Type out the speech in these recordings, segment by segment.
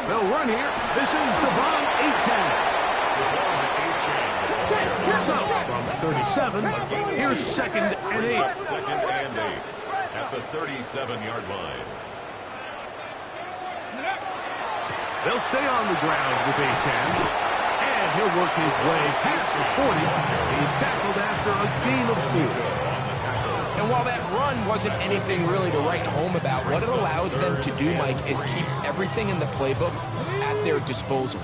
They'll run here. This is Devon Achane. So, from 37, here's 2nd and 8. 2nd and 8 at the 37-yard line. They'll stay on the ground with Achane. And he'll work his way past the 40. He's tackled after a gain of 4. And while that run wasn't anything really to write home about, what it allows them to do, Mike, is keep everything in the playbook at their disposal.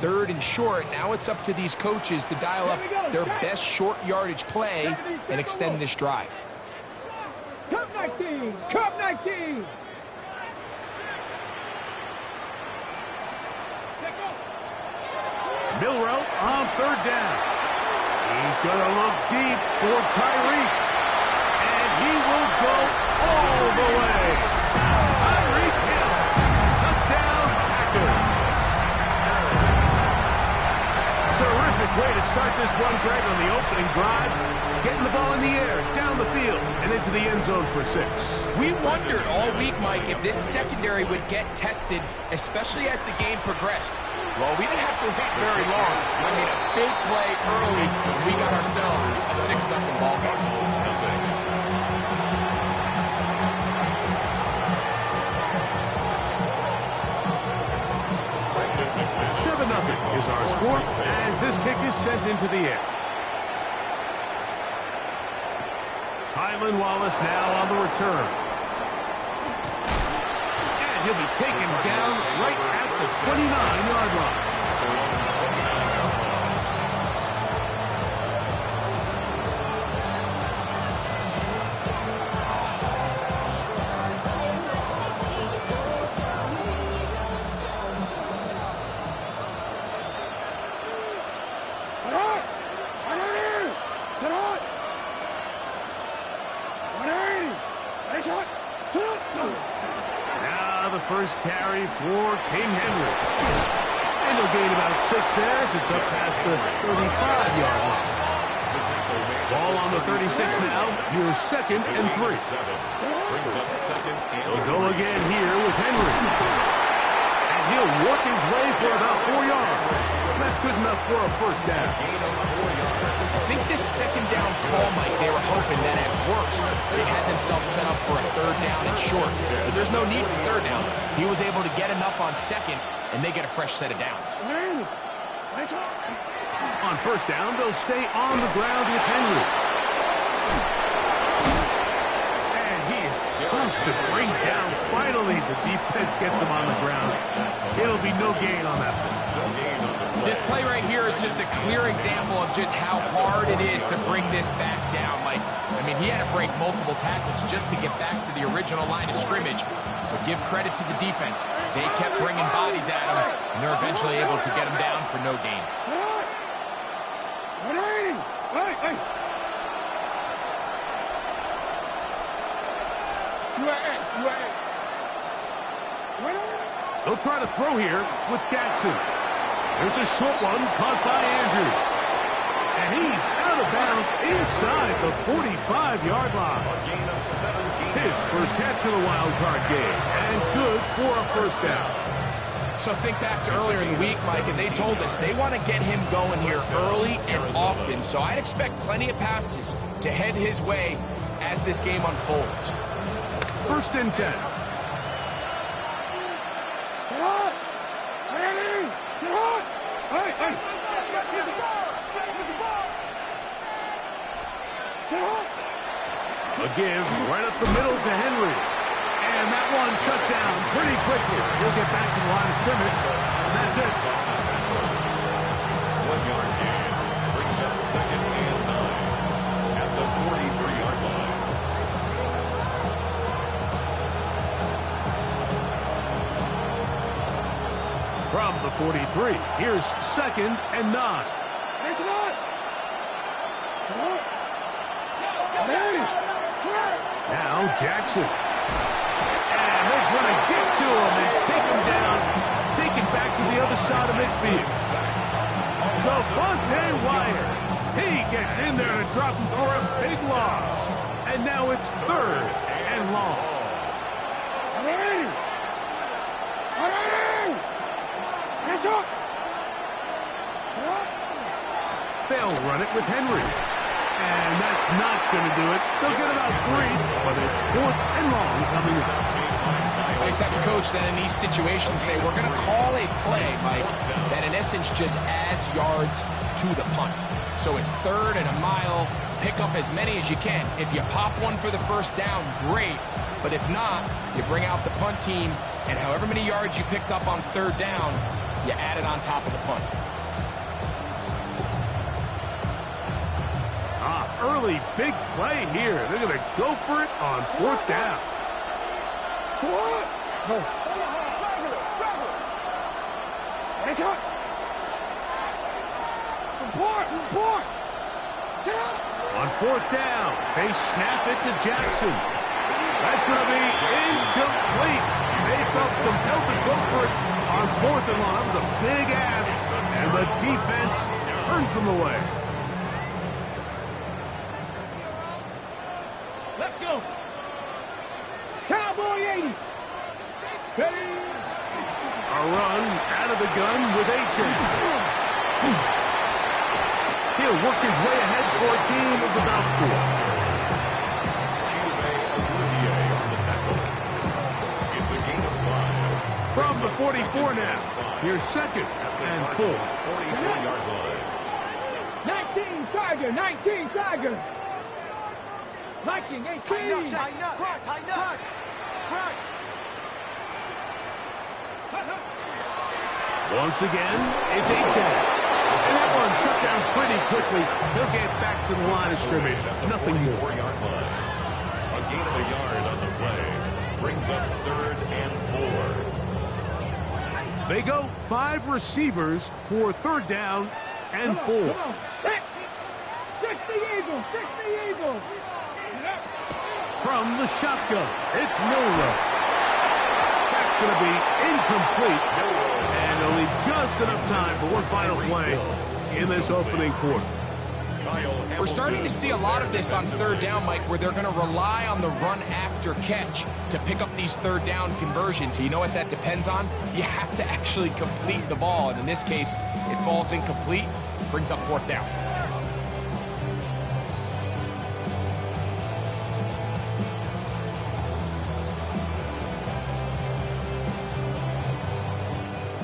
3rd and short, now it's up to these coaches to dial up their best short yardage play and extend this drive. Cup 19! Cup 19! Milroe on 3rd down. He's going to look deep for Tyreek. And he will go all the way. Tyreek Hill. Touchdown, Packers. Terrific way to start this one, Greg, on the opening drive. Getting the ball in the air, down the field, and into the end zone for 6. We wondered all week, Mike, if this secondary would get tested, especially as the game progressed. Well, we didn't have to wait very long. I mean, a big play early, and we got ourselves a 6-0 ball game. 7-0 is our score as this kick is sent into the air. Tylan Wallace now on the return. And he'll be taken down right at the 29-yard line. First carry for King Henry. And he'll gain about 6 there as it's up past the 35-yard line. Ball on the 36 now. Here's 2nd and 3. He'll go again here with Henry. And he'll work his way for about 4 yards. That's good enough for a first down. I think this 2nd down call, Mike, they were hoping that at worst they had themselves set up for a 3rd down and short. But there's no need for 3rd down. He was able to get enough on 2nd, and they get a fresh set of downs. On 1st down, they'll stay on the ground with Henry. And he is tough to bring down. Finally, the defense gets him on the ground. It'll be no gain on that one. This play right here is just a clear example of just how hard it is to bring this back down, Mike. I mean, he had to break multiple tackles just to get back to the original line of scrimmage. But give credit to the defense. They kept bringing bodies at him, and they're eventually able to get him down for no gain. They'll try to throw here with Jackson. There's a short one caught by Andrews. And he's out of bounds inside the 45-yard line. His first catch of the wild card game. And good for a first down. So think back to earlier in the week, Mike, and they told us they want to get him going here early and often. So I'd expect plenty of passes to head his way as this game unfolds. 1st and 10. A give right up the middle to Henry. And that one shut down pretty quickly. He'll get back to the line of scrimmage. And that's it. 1-yard gain brings up 2nd and 9 at the 43-yard line. From the 43, here's 2nd and 9. Now Jackson. And they're going to get to him and take him down. Take it back to the other side of midfield. Devontae Wyatt. He gets in there to drop him for a big loss. And now it's 3rd and long. They'll run it with Henry. And that's not going to do it. They'll get about 3, but it's 4th and long coming up. Nice to have a coach that in these situations say, we're going to call a play, Mike, that in essence just adds yards to the punt. So it's 3rd and a mile. Pick up as many as you can. If you pop one for the first down, great. But if not, you bring out the punt team, and however many yards you picked up on 3rd down, you add it on top of the punt. Early big play here. They're going to go for it on 4th down. On 4th down, they snap it to Jackson. That's going to be incomplete. They felt compelled to go for it on 4th and long. That was a big ask, and the defense turns them away. Let's go. Cowboy 80. A run out of the gun with H. He'll work his way ahead for a gain of about 4. It's a gain of 5. From the 44 now. Here's 2nd and 4. 44-yard line. 19 Tiger, 19 Tiger. 19, 18. Tighten up. Once again, it's H. And that one shut down pretty quickly. He'll get back to the line of scrimmage. Nothing more. 4-yard line. A gain of a yard on the play. Brings up 3rd and 4. They go 5 receivers for 3rd down and 4. Come on. 6 the Eagles. 6 the Eagles. From the shotgun, it's Milrow. That's going to be incomplete. And they'll leave just enough time for one final play in this opening quarter. We're starting to see a lot of this on 3rd down, Mike, where they're going to rely on the run after catch to pick up these 3rd down conversions. So you know what that depends on? You have to actually complete the ball. And in this case, it falls incomplete, brings up 4th down.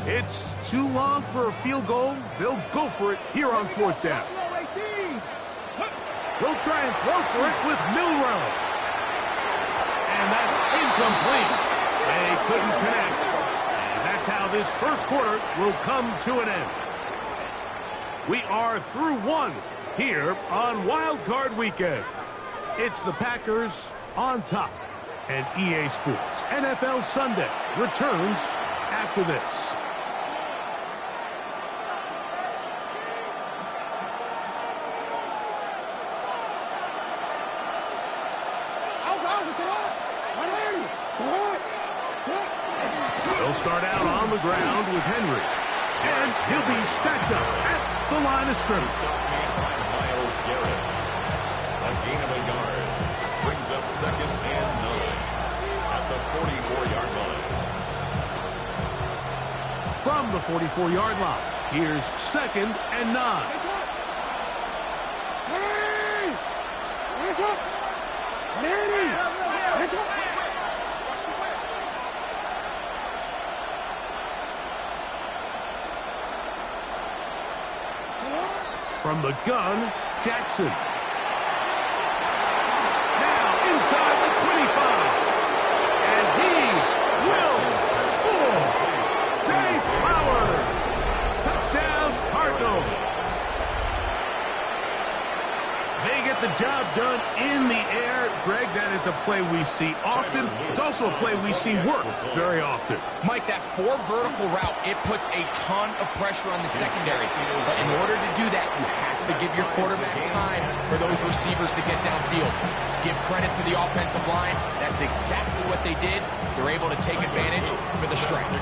It's too long for a field goal. They'll go for it here on 4th down. They'll try and throw for it with Milrow. And that's incomplete. They couldn't connect. And that's how this first quarter will come to an end. We are through 1 here on Wild Card Weekend. It's the Packers on top. And EA Sports NFL Sunday returns after this. They'll start out on the ground with Henry. And he'll be stacked up at the line of scrimmage. Myles Garrett. A gain of a yard. Brings up 2nd and 9 at the 44-yard line. From the 44-yard line, here's 2nd and 9. From the gun, Jackson. Now inside the 25. And he will score. Chase Flowers. Touchdown, Cardinals. They get the job done in the air. Greg, that is a play we see often. It's also a play we see work very often. Mike, that 4 vertical route, it puts a ton of pressure on the secondary. But in order to do that, you have to give your quarterback time for those receivers to get downfield. Give credit to the offensive line. That's exactly what they did. They're able to take advantage for the strength.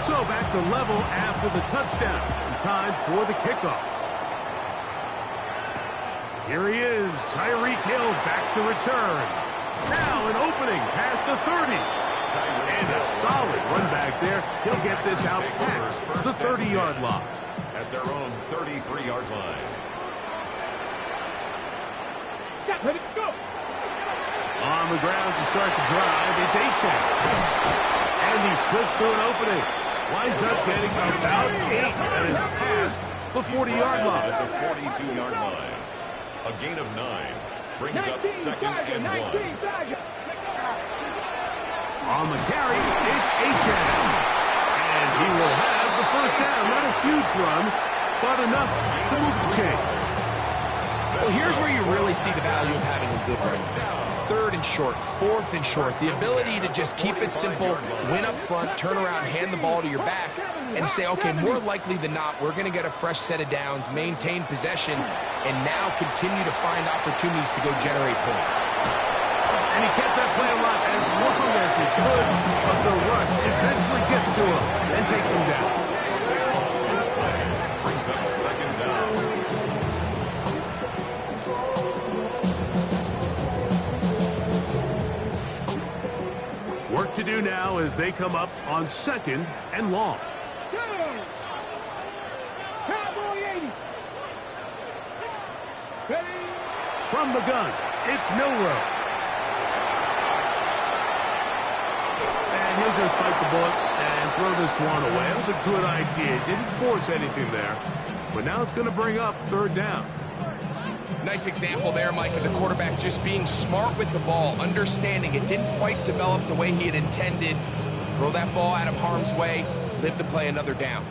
So back to level after the touchdown. Time for the kickoff. Here he is, Tyreek Hill back to return. Now an opening past the 30. And a solid run back there. He'll get this out past the 30-yard line. At their own 33-yard line. Ready, go. On the ground to start the drive, it's Achane. And he slips through an opening. Winds up getting about 8. That is past the 40-yard line. At the 42-yard line. A gain of 9. Brings up second and 1. On the carry, it's Achane. And he will have the first down. Not a huge run, but enough to move the chains. Well, here's where you really see the value of having a good run. 3rd and short, 4th and short. The ability to just keep it simple, win up front, turn around, hand the ball to your back, and say, okay, more likely than not, we're going to get a fresh set of downs, maintain possession, and now continue to find opportunities to go generate points. And he kept that play alive as long as he could, but the rush eventually gets to him and takes him down. Brings up second down. Work to do now as they come up on 2nd and long. Cowboy 80. Ready. From the gun, it's Milroe. And he'll just bite the bullet and throw this one away. It was a good idea. Didn't force anything there. But now it's going to bring up 3rd down. Nice example there, Mike, of the quarterback just being smart with the ball, understanding it didn't quite develop the way he had intended. Throw that ball out of harm's way, live to play another down.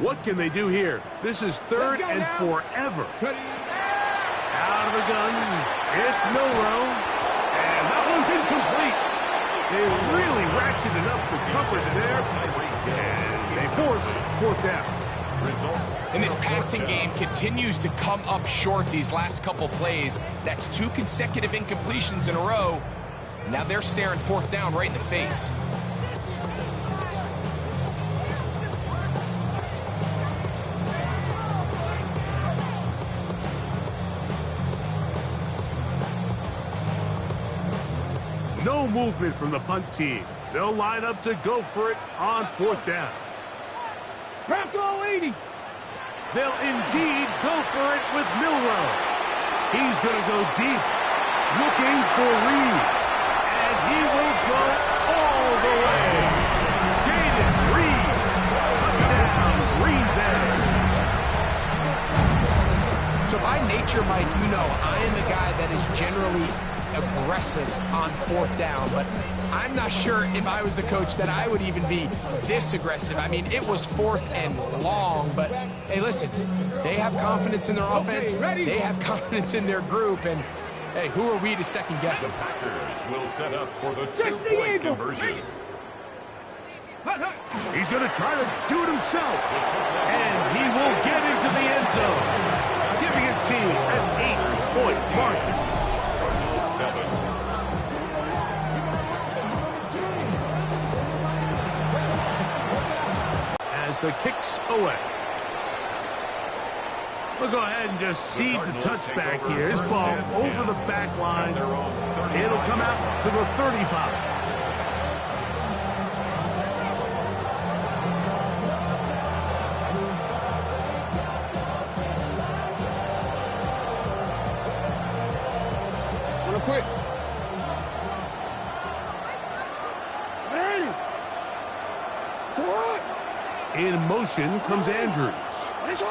What can they do here? This is 3rd and forever. Out of the gun, it's Milroe. And that one's incomplete. They really ratcheted up the coverage there. And they force 4th down. Results. And this passing game continues to come up short these last couple plays. That's 2 consecutive incompletions in a row. Now they're staring 4th down right in the face. No movement from the punt team. They'll line up to go for it on 4th down. Bronco 80. They'll indeed go for it with Milroe. He's going to go deep, looking for Reed. And he will go all the way. Jaden Reed. Touchdown, Green Bay. So by nature, Mike, you know, I am a guy that is generally aggressive on 4th down, but I'm not sure if I was the coach that I would even be this aggressive. I mean, it was 4th and long, but hey, listen, they have confidence in their offense, they have confidence in their group, and hey, who are we to second guess them? Packers will set up for the 2-point conversion. He's going to try to do it himself, and he will get into the end zone, giving his team an 8-point margin. 7. As the kick's away. We'll go ahead and just seed the touchback here. This ball over the back line. It'll come out to the 35. Quick. Ready. In motion comes Andrews. It's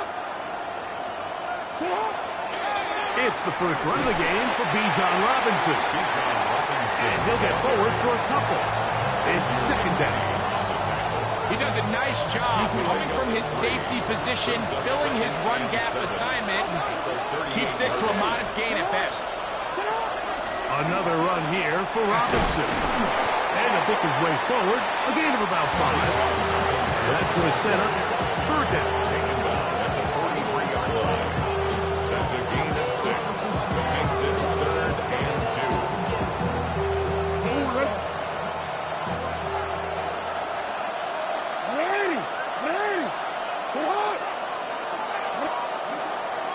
the first run of the game for Bijan Robinson. And he'll get forward for a couple. It's 2nd down. He does a nice job coming from his safety position, filling his run gap assignment, and keeps this to a modest gain at best. Another run here for Robinson. And he'll pick his way forward, a gain of about 5. And that's going to set up 3rd down. At the 43-yard line. That's a gain of 6. Makes it 3rd and 2.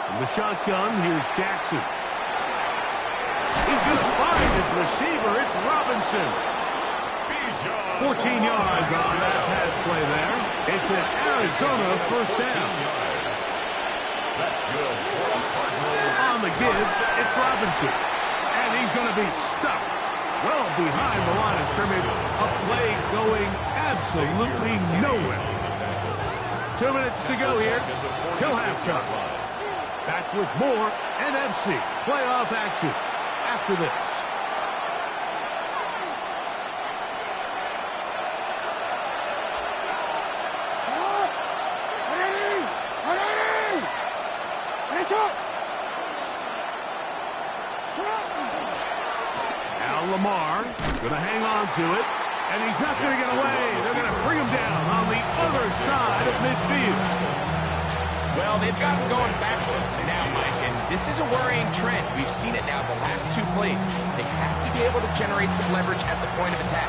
From the shotgun, here's Jackson. He's going to find his receiver. It's Robinson. 14 yards on that pass play there. It's an Arizona first down. That's good. On the give, it's Robinson. And he's going to be stuck well behind the line of scrimmage. A play going absolutely nowhere. 2 minutes to go here till halftime. Back with more NFC playoff action after this. Now Lamar going to hang on to it, and he's not going to get away. They're going to bring him down on the other side of midfield. Well, they've got him going backwards now, Mike, and this is a worrying trend. We've seen it now the last 2 plays. They have to be able to generate some leverage at the point of attack.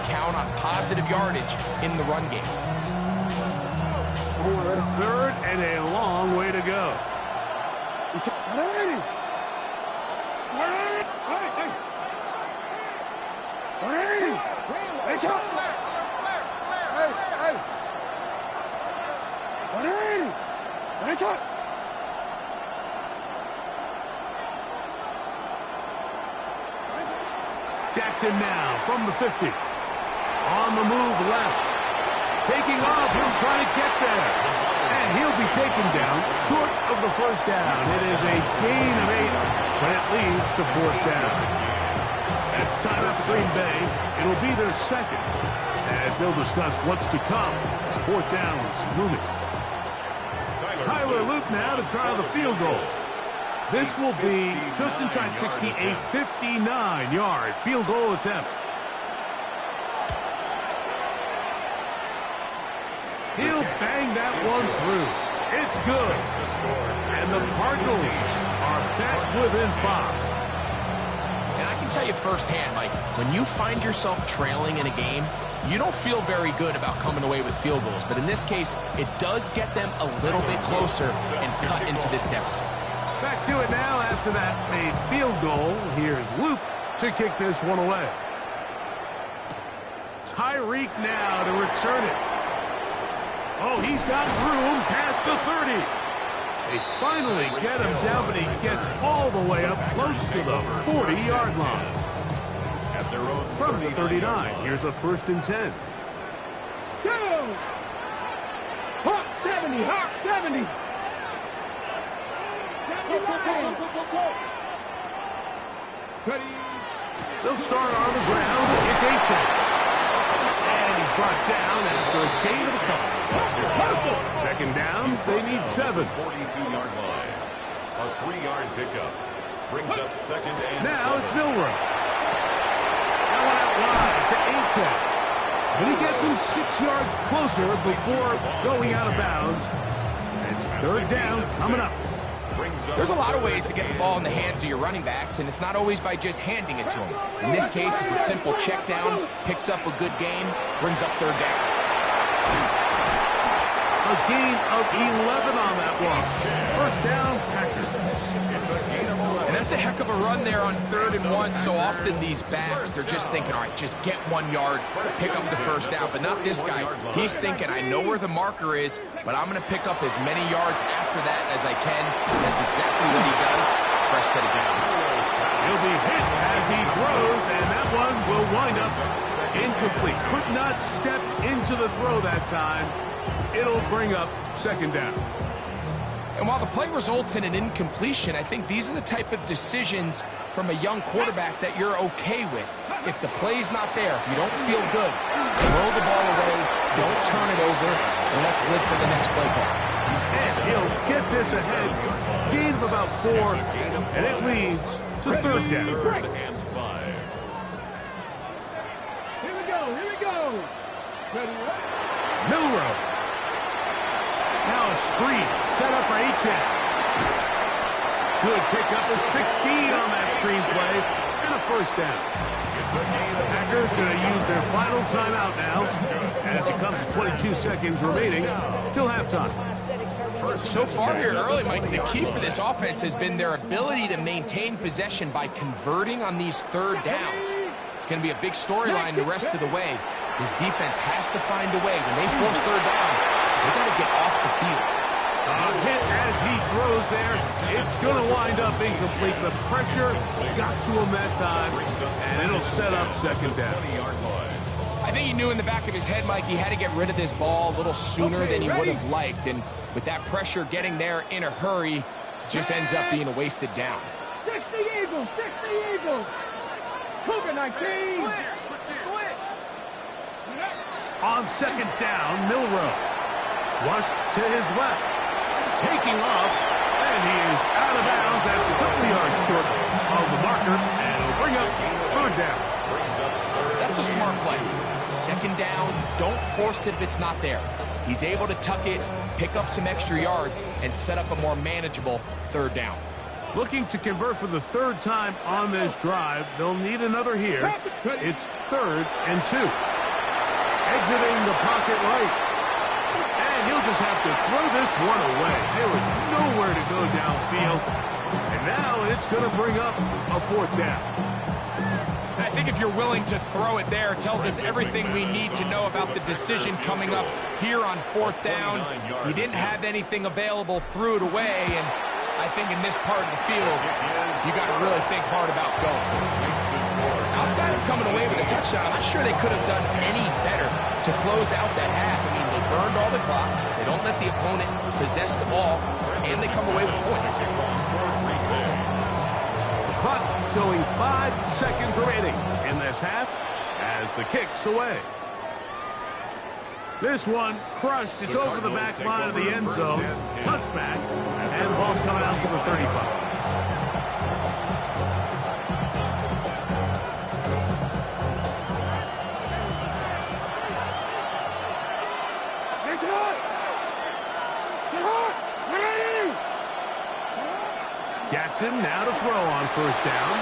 Count on positive yardage in the run game. Third and a long way to go. Jackson now from the 50. On the move left. Taking off, he'll try to get there. And he'll be taken down short of the first down. It is a gain of 8, but it leads to 4th down. That's time out for Green Bay. It'll be their second, as they'll discuss what's to come as 4th down is looming. Tyler Luke now to try the field goal. This will be just inside 60, a 59-yard field goal attempt. He'll bang that one through. It's good. And the Cardinals are back within 5. And I can tell you firsthand, Mike, when you find yourself trailing in a game, you don't feel very good about coming away with field goals. But in this case, it does get them a little bit closer and cut into this deficit. Back to it now after that made field goal. Here's Luke to kick this one away. Tyreek now to return it. Oh, he's got room past the 30. They finally get him down, but he gets all the way up close to the 40-yard line. At their own From the 39, here's a 1st and 10. Go! Hawk 70, Hawk 70. They'll start on the ground. It's A-Chain. And he's brought down after a gain of a couple. 2nd down, they need 7. 42-yard line. A 3-yard pickup. Brings up 2nd and Now 7. it's Milrow. That one out wide to A-Chain. And he gets him 6 yards closer before going out of bounds. It's 3rd down coming up. There's a lot of ways to get the ball in the hands of your running backs, and it's not always by just handing it to them. In this case, it's a simple check down, picks up a good gain, brings up 3rd down. A gain of 11 on that one. 1st down, Packers. And that's a heck of a run there on 3rd and 1. So often these backs, they're just thinking, all right, just get 1 yard, pick up the 1st down. But not this guy. He's thinking, I know where the marker is, but I'm going to pick up as many yards after that as I can. That's exactly what he does. Fresh set of downs. He'll be hit as he throws, and that one will wind up incomplete. Could not step into the throw that time. It'll bring up 2nd down. And while the play results in an incompletion, I think these are the type of decisions from a young quarterback that you're okay with. If the play's not there, if you don't feel good, throw the ball away, don't turn it over, and let's live for the next play call. And he'll get this ahead. Gain of about 4, and it leads to 3rd down. And 5. Here we go, here we go. Ready, Milrow. Now a screen set up for A-Chain. Good pickup of 16 on that screen play, and a 1st down. Packers going to use their final timeout now as it comes to 22 seconds remaining till halftime. So far here early, Mike, the key for this offense has been their ability to maintain possession by converting on these 3rd downs. It's going to be a big storyline the rest of the way. His defense has to find a way. When they force third down, they got to get off the field. A hit as he throws there. It's going to wind up incomplete. The pressure got to him that time, and it'll set up second down. I think he knew in the back of his head, Mike, he had to get rid of this ball a little sooner than he would have liked. And with that pressure getting there in a hurry, just ends up being a wasted down. 60 Eagles, 60 Eagles. Cougar 19. On second down, Milroe. Flushed to his left. Taking off, and he is out of bounds. That's a couple yards short of the marker, and it'll bring up third down. That's a smart play. Second down, don't force it if it's not there. He's able to tuck it, pick up some extra yards, and set up a more manageable third down. Looking to convert for the third time on this drive. They'll need another here. It's 3rd and 2. Exiting the pocket right. And he'll just have to throw this one away. There was nowhere to go downfield. And now it's going to bring up a fourth down. I think if you're willing to throw it there, it tells us everything we need to know about the decision coming up here on fourth down. He didn't have anything available, threw it away, and I think in this part of the field, you got to really think hard about going for it. Outside of coming away with a touchdown, I'm not sure they could have done any better to close out that half. I mean, they burned all the clock, they don't let the opponent possess the ball, and they come away with points. Clock showing 5 seconds remaining in this half as the kick's away. This one crushed. It's over the back line of the end zone. Touchback, and the ball's coming out to the 35. Jackson now to throw on first down.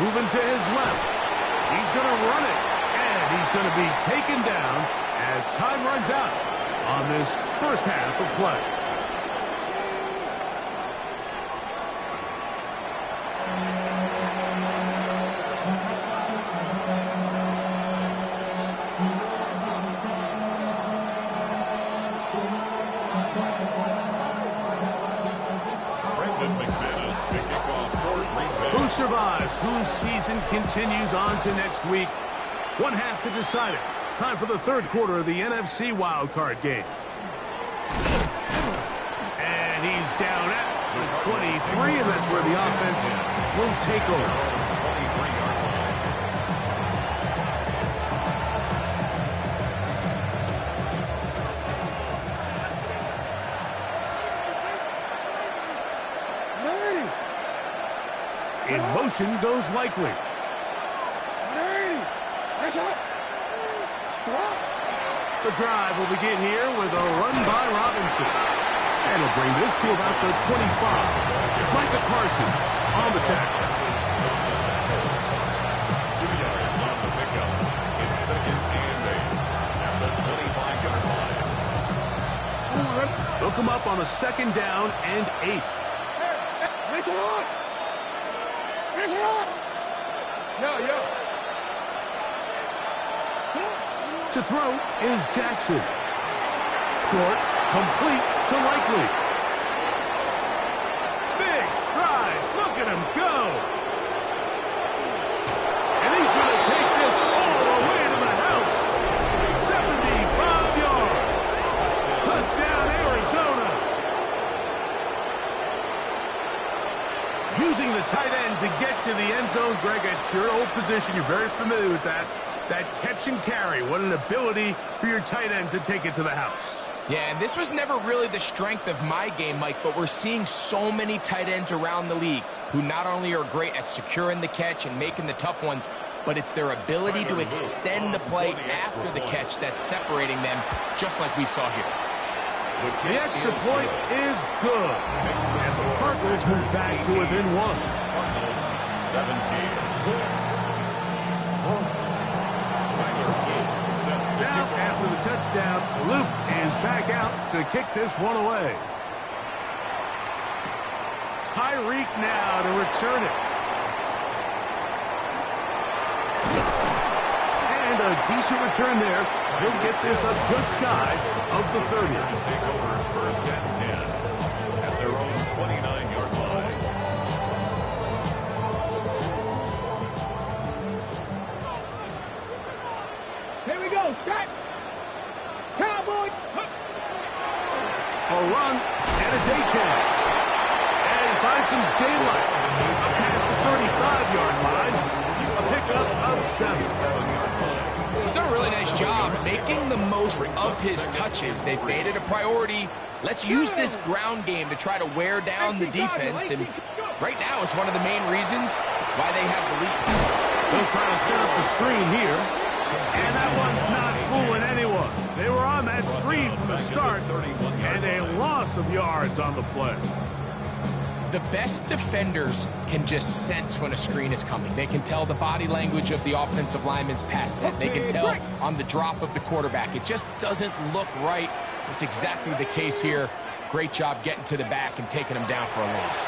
Moving to his left. He's going to run it. And he's going to be taken down as time runs out on this first half of play. Who survives? Whose season continues on to next week? One half to decide it. Time for the third quarter of the NFC wildcard game. And he's down at the 23, and that's where the offense will take over. In motion goes Likely. The drive will begin here with a run by Robinson. And he'll bring this to about the 25. Micah Parsons on the tackle. 2 yards on the pickup. It's 2nd and 8 at the 25-yard line. Look him up on a 2nd down and 8. To throw is Jackson. Short, complete to Likely. Big strides. Look at him go. And he's going to take this all the way to the house. 75 yards. Touchdown, Arizona. Using the tight end to get to the end zone. Greg, it's your old position. You're very familiar with that. That catch and carry. What an ability for your tight end to take it to the house. Yeah, and this was never really the strength of my game, Mike, but we're seeing so many tight ends around the league who not only are great at securing the catch and making the tough ones, but it's their ability to extend the play after the catch that's separating them, just like we saw here. The extra point is good. And the Cardinals move back to within 1. 17. Now, after the touchdown, Luke is back out to kick this one away. Tyreek now to return it. a decent return there. He'll get this up just shy of the 30. Take over first and 10 at their own 29-yard line. Here we go. Set. Cowboy. A run, and it's A-Chain. And he finds some daylight. Past the 35-yard line. A pickup of 7. He's done a really nice job making the most of his touches. They've made it a priority. Let's use this ground game to try to wear down the defense. And right now, it's one of the main reasons why they have the lead. They'll try to set up the screen here. And that one's not fooling anyone. They were on that screen from the start. And a loss of yards on the play. The best defenders can just sense when a screen is coming. They can tell the body language of the offensive lineman's pass set. They can tell on the drop of the quarterback. It just doesn't look right. It's exactly the case here. Great job getting to the back and taking him down for a loss.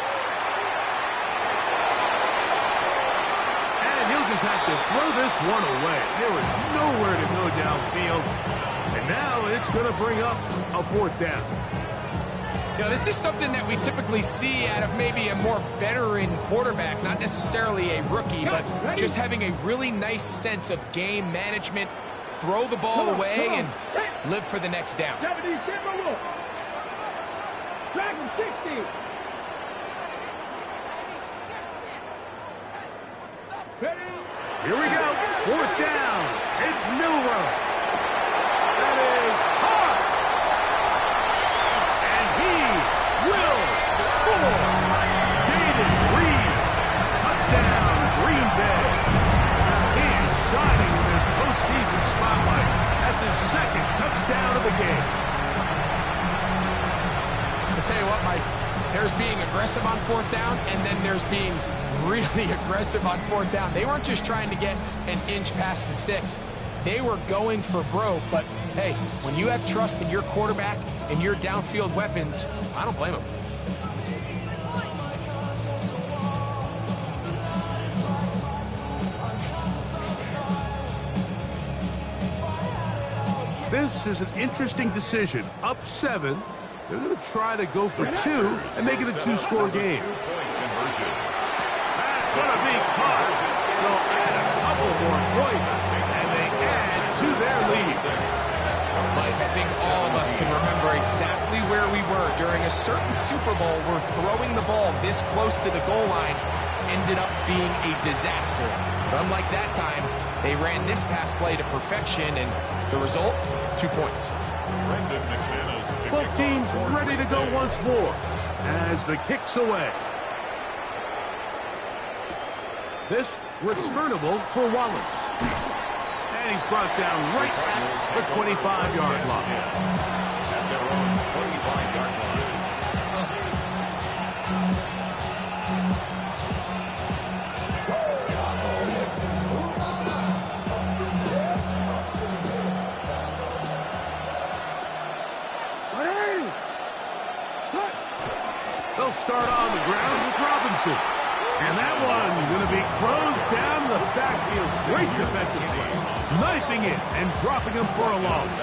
And he'll just have to throw this one away. There was nowhere to go downfield. And now it's going to bring up a 4th down. You know, this is something that we typically see out of maybe a more veteran quarterback, not necessarily a rookie, but just having a really nice sense of game management, throw the ball away, and live for the next down. 70, Dragon 60. Here we go. 4th down. It's Milrow. That is hard. And he will score. Jaden Reed. Touchdown, Green Bay. He is shining in this postseason spotlight. That's his 2nd touchdown of the game. I'll tell you what, Mike, there's being aggressive on 4th down, and then there's being really aggressive on 4th down. They weren't just trying to get an inch past the sticks. They were going for broke, but hey, when you have trust in your quarterback and your downfield weapons, I don't blame them. This is an interesting decision. Up 7. They're going to try to go for 2 and make it a 2-score game. That's going to be caught. So add a couple more points, and they add to their lead. Mike, I think all of us can remember exactly where we were during a certain Super Bowl where throwing the ball this close to the goal line ended up being a disaster. But unlike that time, they ran this pass play to perfection, and the result, 2 points. Both teams ready to go once more as the kick's away. This returnable for Wallace. And he's brought down right at the 25-yard line. At their own 25-yard line. They'll start on the ground with Robinson. And that one going to be closed down the backfield. Great defensive play. Knifing it and dropping him for a loss.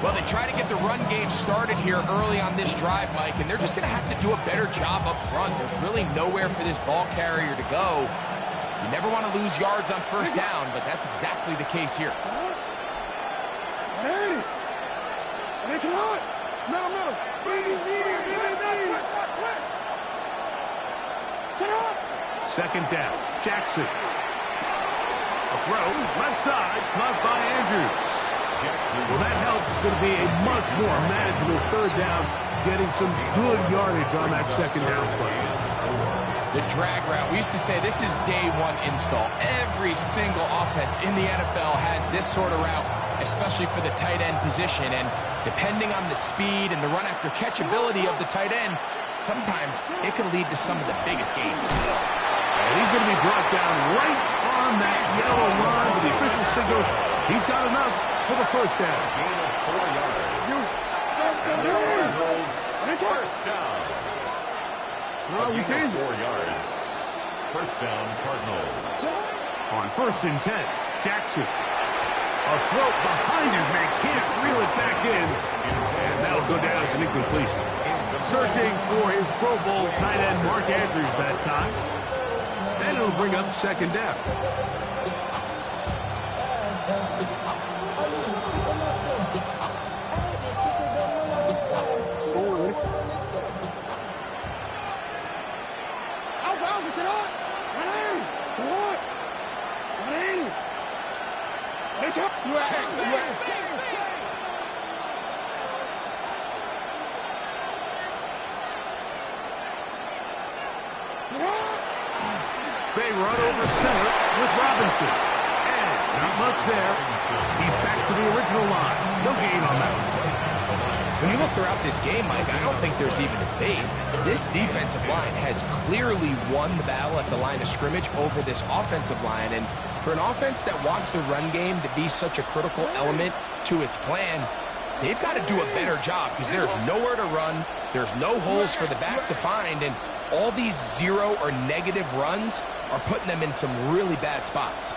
Well, they try to get the run game started here early on this drive, Mike, and they're just going to have to do a better job up front. There's really nowhere for this ball carrier to go. You never want to lose yards on 1st down, but that's exactly the case here. Hey! It's a lot! No. Set up! 2nd down. Jackson. A throw, left side, caught by Andrews. Well, that helps. It's going to be a much more manageable 3rd down, getting some good yardage on that 2nd down play. The drag route. We used to say this is day 1 install. Every single offense in the NFL has this sort of route, especially for the tight end position. And depending on the speed and the run after catch ability of the tight end, sometimes it can lead to some of the biggest gains. And he's going to be brought down right on that yellow line with the official signal. He's got enough for the 1st down. Gain of 4 yards. And the Cardinals, 1st down. Well, we changed 4 yards. 1st down, Cardinals. On 1st and 10, Jackson. A throw behind his man, can't reel it back in. And that'll go down as an incompletion. Searching for his Pro Bowl tight end Mark Andrews that time. And it'll bring up second down. They run over center with Robinson. And not much there. He's back to the original line. No gain on that one. When you look throughout this game, Mike, I don't think there's even a debate. This defensive line has clearly won the battle at the line of scrimmage over this offensive line. And for an offense that wants the run game to be such a critical element to its plan, they've got to do a better job because there's nowhere to run. There's no holes for the back to find. And all these zero or negative runs are putting them in some really bad spots.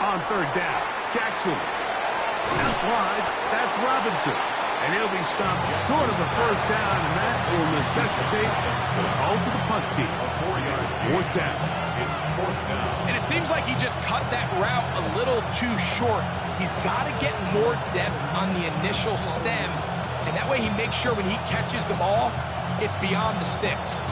On third down, Jackson. Out wide, that's Robinson. And he'll be stopped short of the first down, and that will necessitate a call to the punt team. Fourth down. It's fourth down. And it seems like he just cut that route a little too short. He's got to get more depth on the initial stem, and that way he makes sure when he catches the ball, it's beyond the sticks.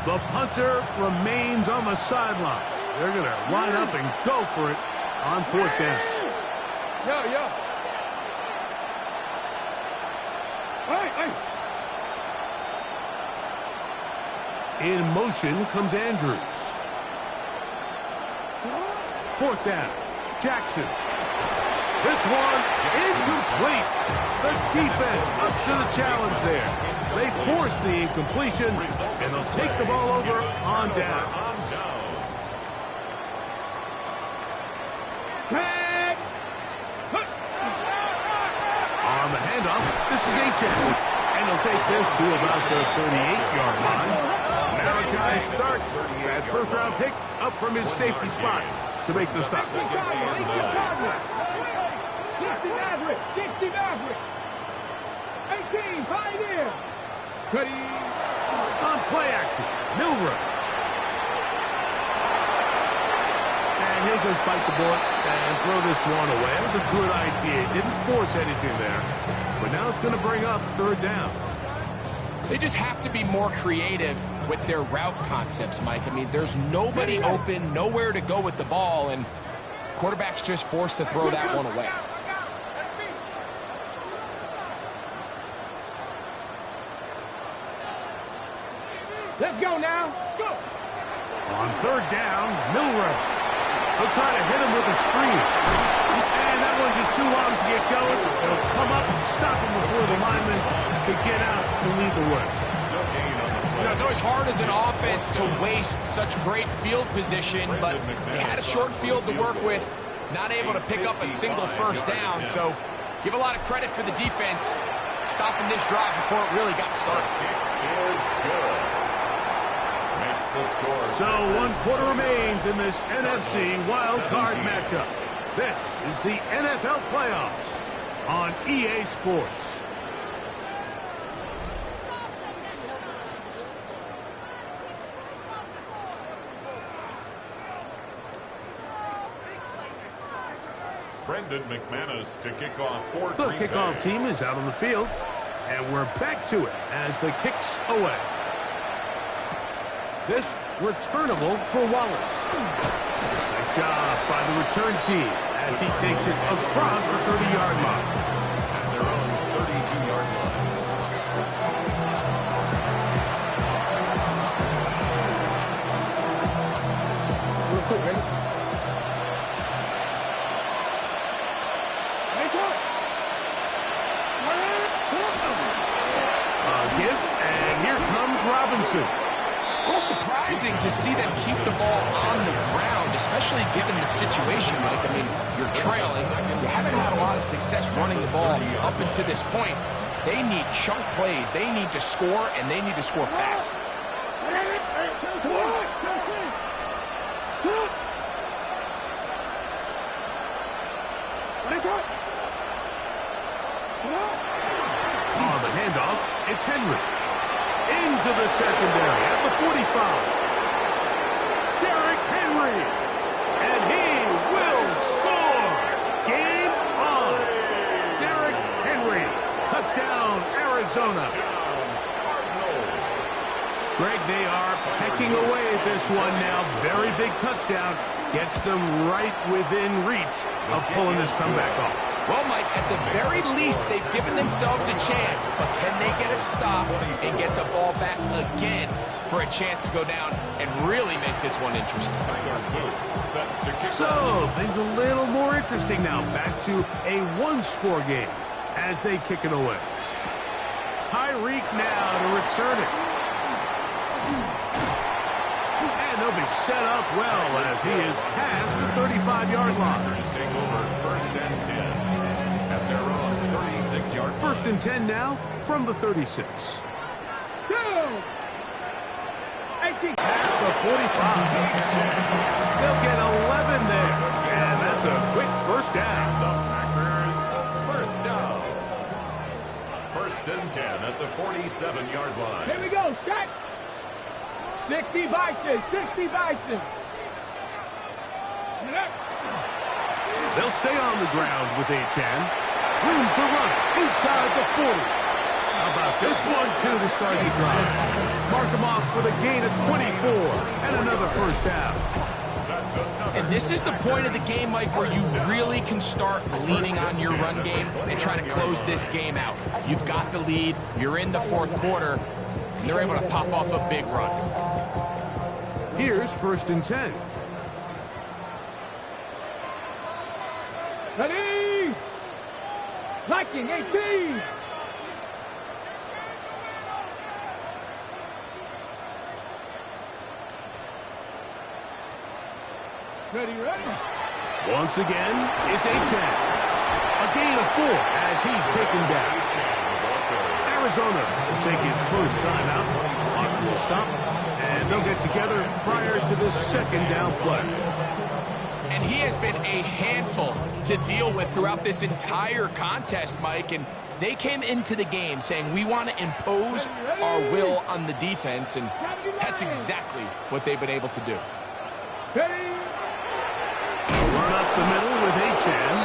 The punter remains on the sideline. They're going to line up and go for it on fourth down. Yeah. In motion comes Andrews. Fourth down, Jackson. This one incomplete. The defense up to the challenge there. They force the incompletion, and they'll take the ball over on down. On the handoff, this is H.M. And he'll take this to about the 38-yard line. Malachi starts that first-round pick up from his safety spot to make the stop. 60 Maverick. 18, Pioneer. Cuddy. On play action, Milrow. And he'll just bite the bullet and throw this one away. It was a good idea. Didn't force anything there. But now it's going to bring up third down. They just have to be more creative with their route concepts, Mike. I mean, there's nobody open, nowhere to go with the ball, and quarterback's just forced to throw that one away. Let's go now. Go. On third down, Milrow. He'll try to hit him with a screen. And that one's just too long to get going. They'll come up and stop him before the lineman can get out to lead the way. You know, it's always hard as an offense to waste such great field position, but they had a short field to work with, not able to pick up a single first down. So give a lot of credit for the defense stopping this drive before it really got started. Is good. Makes the score. So 1 quarter remains in this NFC wild card matchup. This is the NFL playoffs on EA Sports. Brendan McManus to kick off for The Green kickoff Bay. team is out on the field, and we're back to it as the kick's away. This returnable for Wallace. Nice job by the return team as he takes it across the 30-yard line. At their own 32-yard line. Real quick, ready? Give, and here comes Robinson. A little surprising to see them keep the ball on the ground, especially given the situation, Mike. I mean, you're trailing. You haven't had a lot of success running the ball up until this point. They need chunk plays. They need to score, and they need to score fast. On the handoff, it's Henry. Into the secondary at the 45. Derrick Henry. And he will score. Game on. Derrick Henry. Touchdown, Arizona. Greg, they are pecking away at this one now. Very big touchdown. Gets them right within reach of pulling this comeback off. Well, Mike, at the very least, they've given themselves a chance. But can they get a stop and get the ball back again for a chance to go down and really make this one interesting? So, things a little more interesting now. Back to a one-score game as they kick it away. Tyreek now to return it. And they'll be set up well as he is past the 35-yard line. Take over first and 10 at their own 36-yard line. First and 10 now from the 36. Go! 18. Past the 45. They'll get 11 there. And that's a quick first down. The Packers first down. First and 10 at the 47-yard line. Here we go, set. 60 Bison, 60 Bison. They'll stay on the ground with Achan. Room to run inside the 40. How about this one, too, to start the drive? Mark him off for the gain of 24 and another first down. And this is the point of the game, Mike, where you really can start leaning on your run game and try to close this game out. You've got the lead. You're in the fourth quarter. And they're able to pop off a big run. Here's first and 10. Ready? Viking, 18. Ready? Once again, it's Achan. A gain of 4 as he's taken down. Arizona will take his first time out. Clock will stop, and they'll get together prior to this second down play. And he has been a handful to deal with throughout this entire contest, Mike. And they came into the game saying, we want to impose our will on the defense. And that's exactly what they've been able to do. Run up the middle with Achan.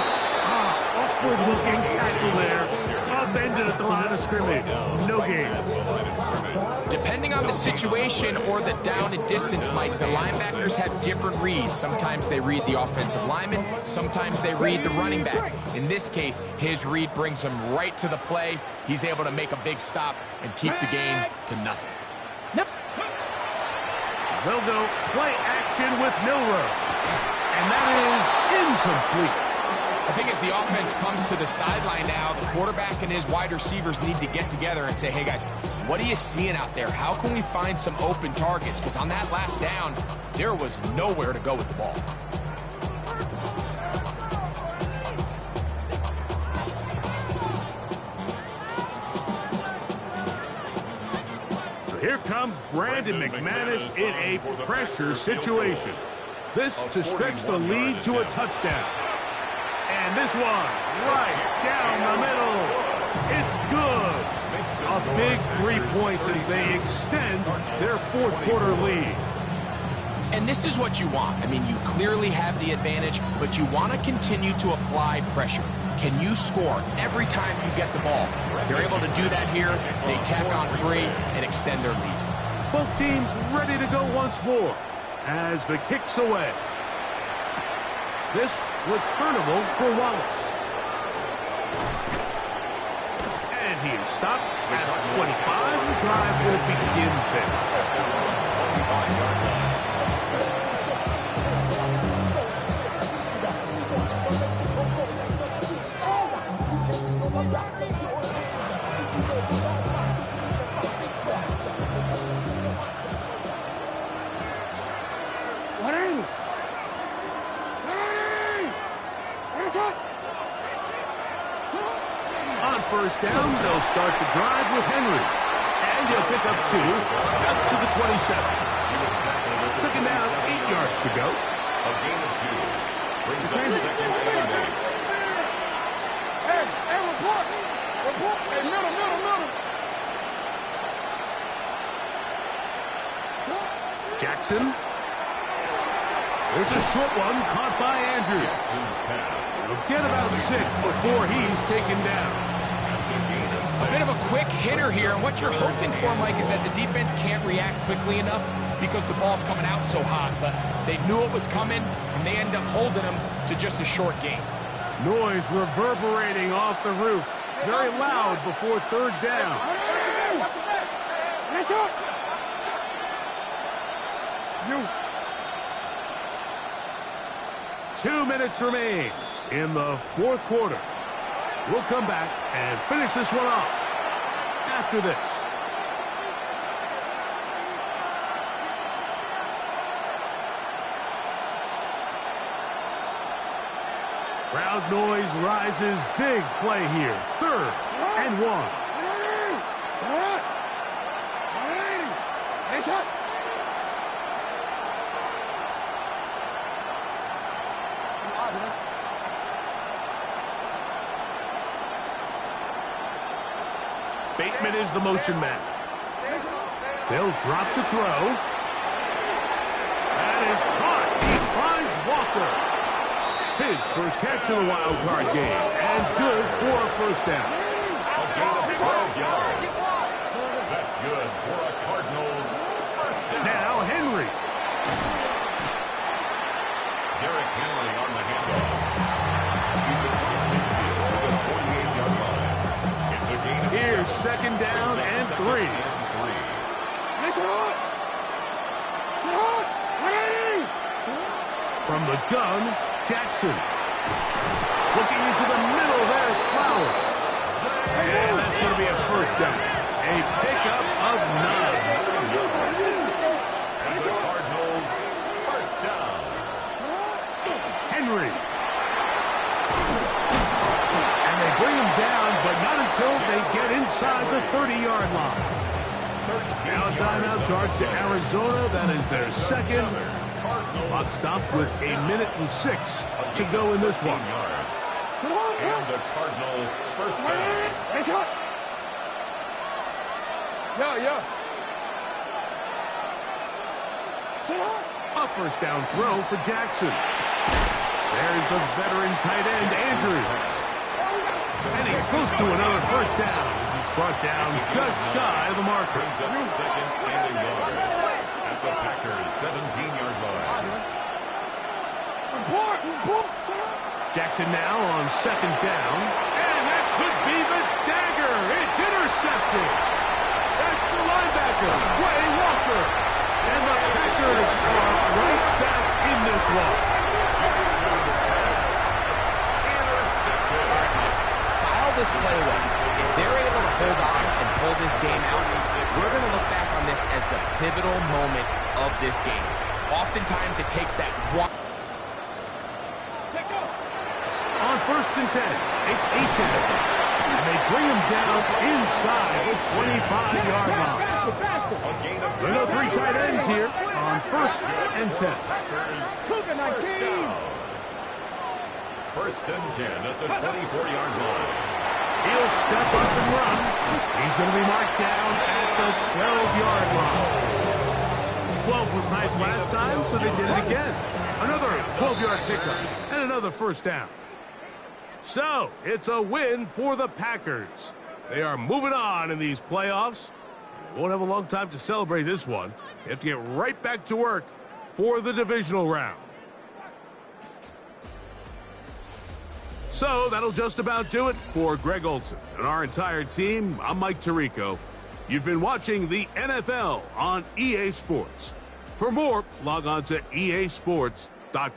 Awkward-looking tackle there. Upended at the line of scrimmage. No gain. Depending on the situation or the down and distance, Mike, the linebackers have different reads. Sometimes they read the offensive lineman. Sometimes they read the running back. In this case, his read brings him right to the play. He's able to make a big stop and keep the game to nothing. They'll go play action with Milroe. And that is incomplete. I think as the offense comes to the sideline now, the quarterback and his wide receivers need to get together and say, hey, guys, what are you seeing out there? How can we find some open targets? Because on that last down, there was nowhere to go with the ball. So here comes Brandon McManus in a pressure situation. This to stretch the lead to a touchdown. And this one, right down the middle. It's good. A big 3 points as they extend their fourth quarter lead. And this is what you want. I mean, you clearly have the advantage, but you want to continue to apply pressure. Can you score every time you get the ball? They're able to do that here. They tack on 3 and extend their lead. Both teams ready to go once more as the kick's away. This returnable for Wallace. And he is stopped at 25. The drive will begin there. On first down, they'll start the drive with Henry. And he'll pick up 2 out to the 27. Second down, 8 yards to go. A gain of 2. Brings up second and 8. Jackson. There's a short one caught by Andrews. He'll get about 6 before he's taken down. A bit of a quick hitter here, and what you're hoping for, Mike, is that the defense can't react quickly enough because the ball's coming out so hot. But they knew it was coming, and they end up holding them to just a short gain. Noise reverberating off the roof. Very loud before third down. 2 minutes remain in the fourth quarter. We'll come back and finish this one off after this. Crowd noise rises. Big play here. 3rd and 1. Bateman is the motion man. They'll drop to throw. That is caught. He finds Walker. His first catch in the wild card game. And good for a first down. A gain of 12 yards. That's good for a Cardinals first down. Now Henry. Derrick Henry on the handoff. He's across midfield to the 48-yard line. It's a gain of 7. Here's second down and 3. From the gun, Jackson. Looking into the middle, there's Flowers. And that's going to be a first down. A pickup of 9. And the Cardinals first down. Henry. And they bring him down, but not until they get inside the 30-yard line. Now a timeout charge to Arizona. That is their second. Clock stops with 1 minute and 6 to go in this one. And the Cardinal first down. A first down throw for Jackson. There's the veteran tight end, Andrews. And he's close to another first down as he's brought down just shy of the marker. Brings up second and a yard at the Packers' 17-yard line. Jackson now on second down. And that could be the dagger. It's intercepted. That's the linebacker, Quay Walker. And the Packers are right back in this one. Jackson's pass intercepted. File this play away. If they're able to hold on and pull this game out, we're going to look back on this as the pivotal moment of this game. Oftentimes, it takes that one. On 1st and 10, it's H.N. And they bring him down inside the 25-yard line. There are 3 tight ends here on 1st and 10. First down. 1st and 10 at the 24-yard line. He'll step up and run. He's going to be marked down at the 12-yard line. 12 was nice last time, so they did it again. Another 12-yard pickup and another first down. So, it's a win for the Packers. They are moving on in these playoffs. They won't have a long time to celebrate this one. They have to get right back to work for the divisional round. So, that'll just about do it for Greg Olson and our entire team. I'm Mike Tirico. You've been watching the NFL on EA Sports. For more, log on to easports.com.